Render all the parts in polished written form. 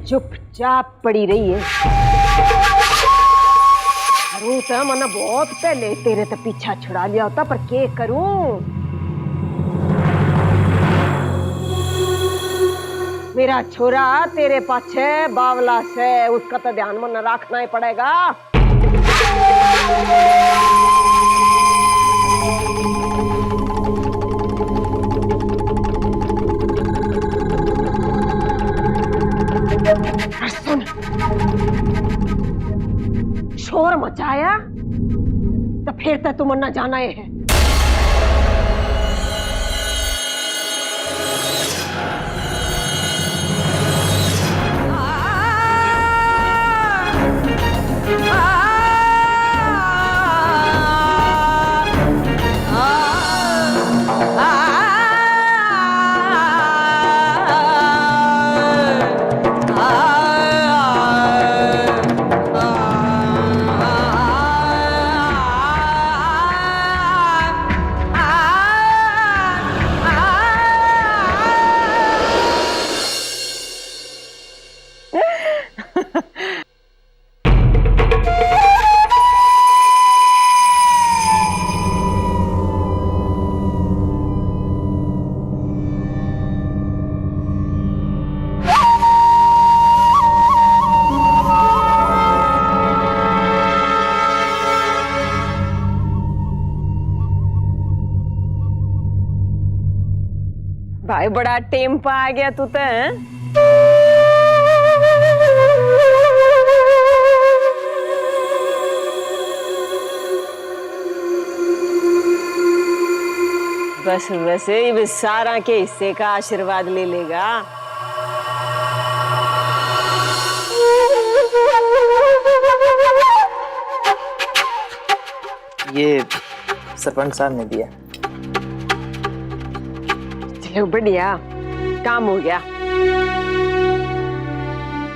चुपचाप पड़ी रही है। करूं तो मैंने बहुत पहले तेरे तो पीछा छुड़ा लिया होता, पर क्या करूं? मेरा छोरा तेरे पाछे बावला से, उसका तो ध्यान मन रखना ही पड़ेगा। सुन, शोर मचाया तो फिर तो तुम ना जाना है। भाई बड़ा टेम्पो आ गया तू तो। बस वैसे ही सारा के हिस्से का आशीर्वाद ले लेगा। ये सरपंच साहब ने दिया। चलो बढ़िया, काम हो गया।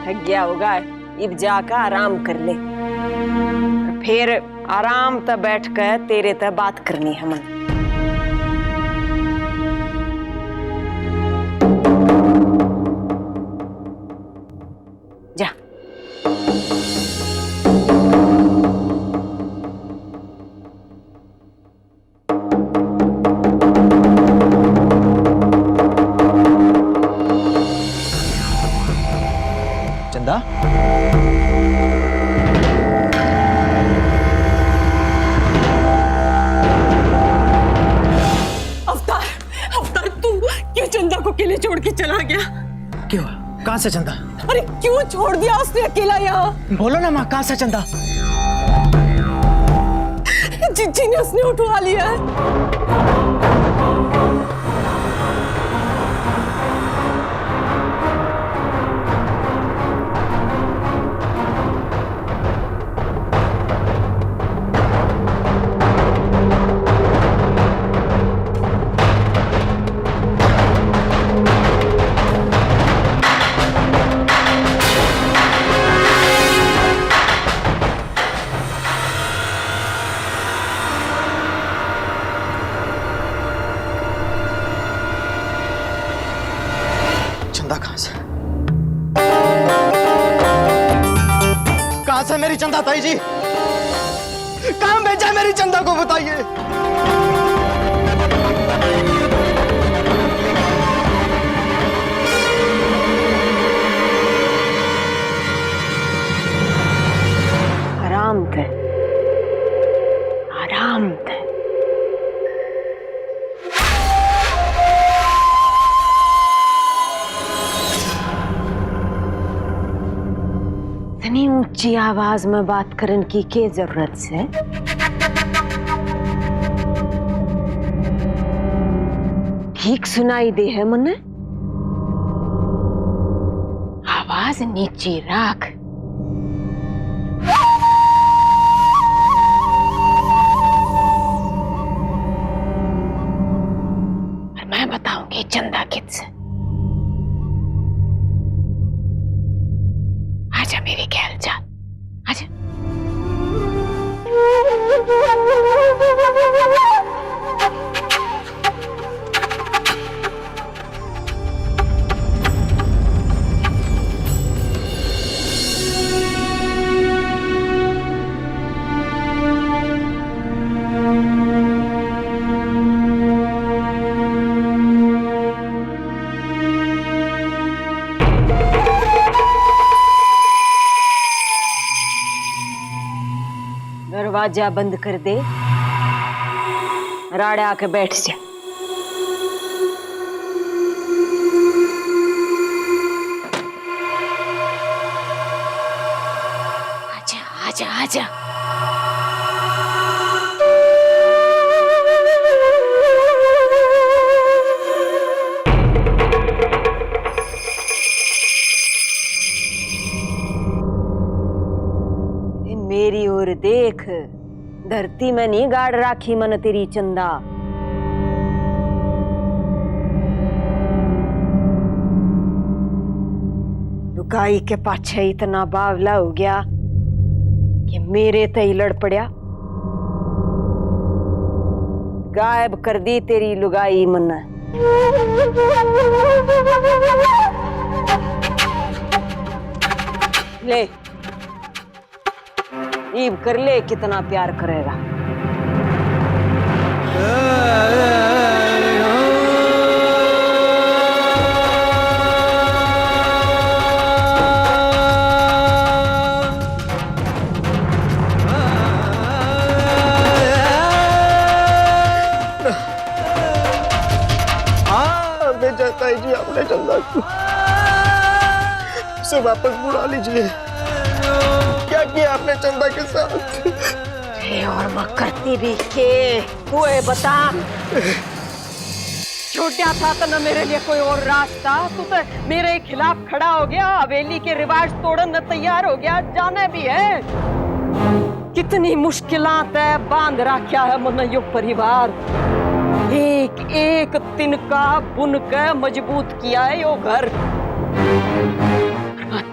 थक गया होगा, अब जाकर आराम कर ले, फिर आराम तक बैठ कर तेरे तक बात करनी है मन। जा। चंदा, अवतार तू क्यों चंदा को अकेले छोड़ के चला गया? क्यों? कहाँ से चंदा? अरे क्यों छोड़ दिया उसने अकेला यहाँ? बोलो ना माँ, कहाँ से चंदा? जिज्जी ने उसने उठवा लिया है। चंदा कहाँ से? कहाँ से मेरी चंदा? ताई जी, कहाँ भेजा मेरी चंदा को, बताइए। आराम थे, आराम थे। इतनी ऊंची आवाज में बात करने की क्या जरूरत है? ठीक सुनाई दे है मने? आवाज नीचे रख। और मैं बताऊंगी चंदा किससे। आजा मेरे ख्याल जा, आजा। दरवाजा बंद कर दे, राड़े आके बैठ जा। आजा आजा आजा। मेरी ओर देख, धरती में नहीं गाड़ राखी मन तेरी चंदा। लुगाई के पाछे इतना बावला हो गया कि मेरे ते ही लड़ पड़या। गायब कर दी तेरी लुगाई मन। ले ईब कर ले, कितना प्यार करेगा। बेचाता है जी आपने चंदा को, उसे वापस बुला लीजिए। क्या किया आपने चंदा के साथ? और मैं करती भी के तू बता। छोटा था तो न मेरे लिए कोई और रास्ता, तू तो मेरे खिलाफ खड़ा हो गया, हवेली के रिवाज तोड़ने तैयार हो गया। जाने भी है कितनी मुश्किलात है बांध रखा है मन यो परिवार। एक एक तिनका बुन के मजबूत किया है यो घर।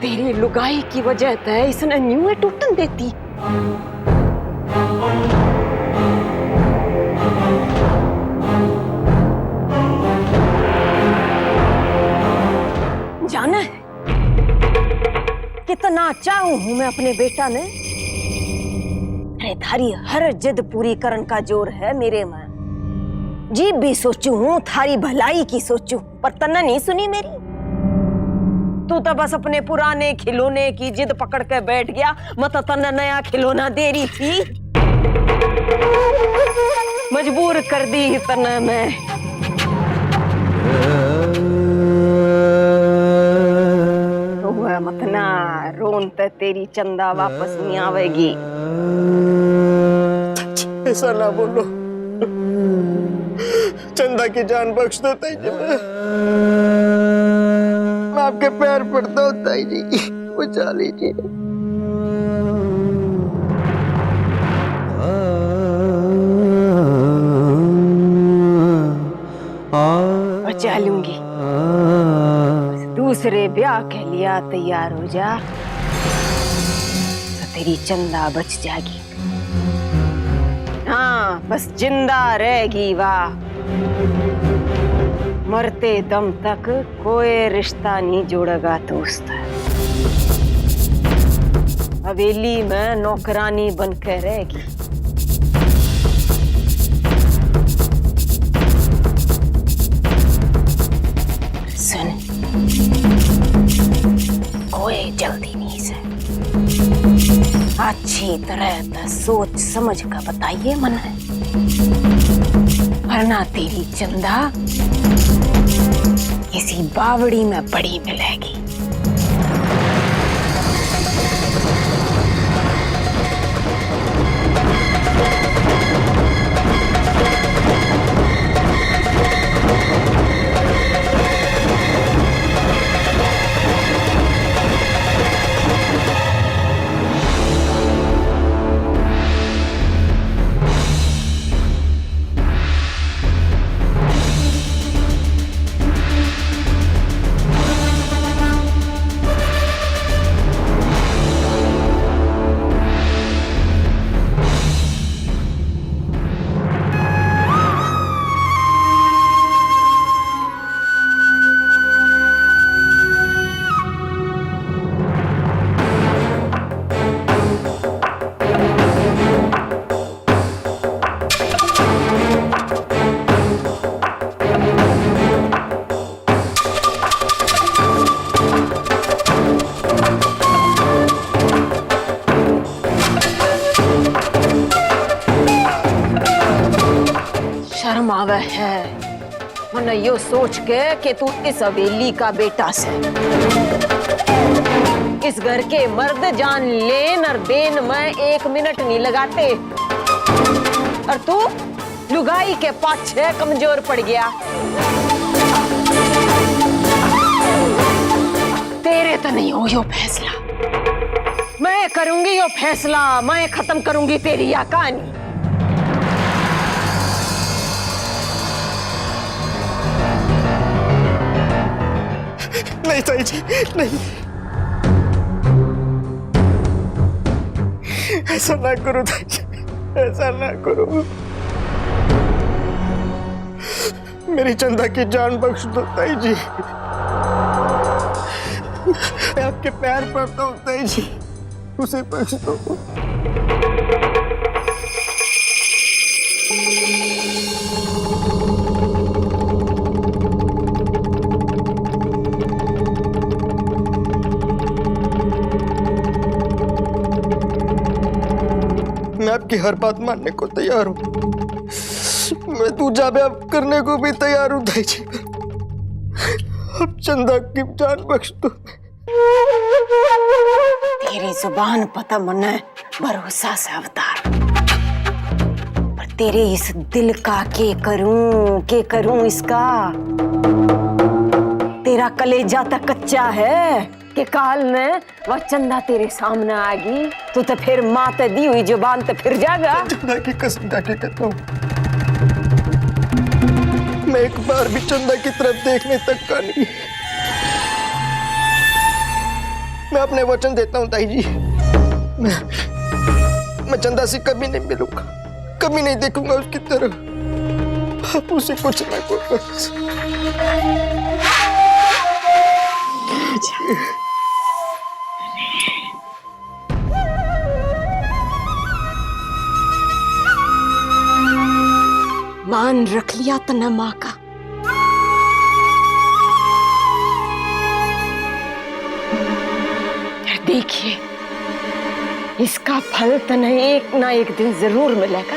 तेरी लुगाई की वजह से इसने न्यू टूटन देती। जाने कितना चाहूं हूं मैं अपने बेटा ने। अरे थारी हर जिद पूरी करन का जोर है मेरे में। जी भी सोचू हूं थारी भलाई की सोचू, पर तन्ने नहीं सुनी मेरी। तू तो बस अपने पुराने खिलौने की जिद पकड़ के बैठ गया। मत तन्ने नया खिलौना दे रही थी, मजबूर कर दी तन्ने मैं। मत ना रोन ते तेरी चंदा वापस नहीं आवेगी। ऐसा ना बोलो, चंदा की जान बख्श दो ताई जी। मैं आपके पैर पड़ता हूँ ताई जी, बचा लीजिए। बचा लूंगी, दूसरे ब्याह के लिए तैयार हो जा तो तेरी चंदा बच जाएगी। हाँ बस जिंदा रहेगी वाह। मरते दम तक कोई रिश्ता नहीं जोड़ेगा तो उससे। हवेली में नौकरानी बनकर रहेगी। सुन, कोई जल्दी नहीं से, अच्छी तरह सोच समझ कर बताइए मन है, वरना तेरी चंदा किसी बावड़ी में पड़ी मिलेगी। न यो सोच के कि तू इस हवेली का बेटा से, इस घर के मर्द जान लेन और देन में 1 मिनट नहीं लगाते, और तू लुगाई के पाछे कमजोर पड़ गया। तेरे तो नहीं हो यो फैसला, मैं करूंगी यो फैसला, मैं खत्म करूंगी तेरी यह कहानी। नहीं ताई जी, नहीं, ऐसा ना करो ताई जी, ऐसा ना करो। मेरी चंदा की जान बख्श दो ताई जी, मैं आपके पैर पड़ता हूँ ताई जी, उसे बख्श दो। मैं आपकी हर बात मानने को तैयार हूँ, मैं दूजा ब्याह करने को भी तैयार हूँ ताई जी, अब चंदा की जान बख्श दो। तेरी जुबान पता मने भरोसा से अवतार, पर तेरे इस दिल का के करूं इसका। तेरा कलेजा तक कच्चा है कि काल में वह चंदा तेरे सामने आएगी तो फिर माँ ते दी हुई जुबान ते फिर जागा। चंदा की कसम खाके कहता हूँ, मैं एक बार भी चंदा की तरफ देखने तक का नहीं। मैं अपने वचन देता हूँ ताई जी, मैं चंदा से कभी नहीं मिलूंगा, कभी नहीं देखूंगा उसकी तरफ। आप उसे कुछ ना कुछ मान रख लिया तना माँ का। देखिए, इसका फल तने एक ना एक दिन जरूर मिलेगा।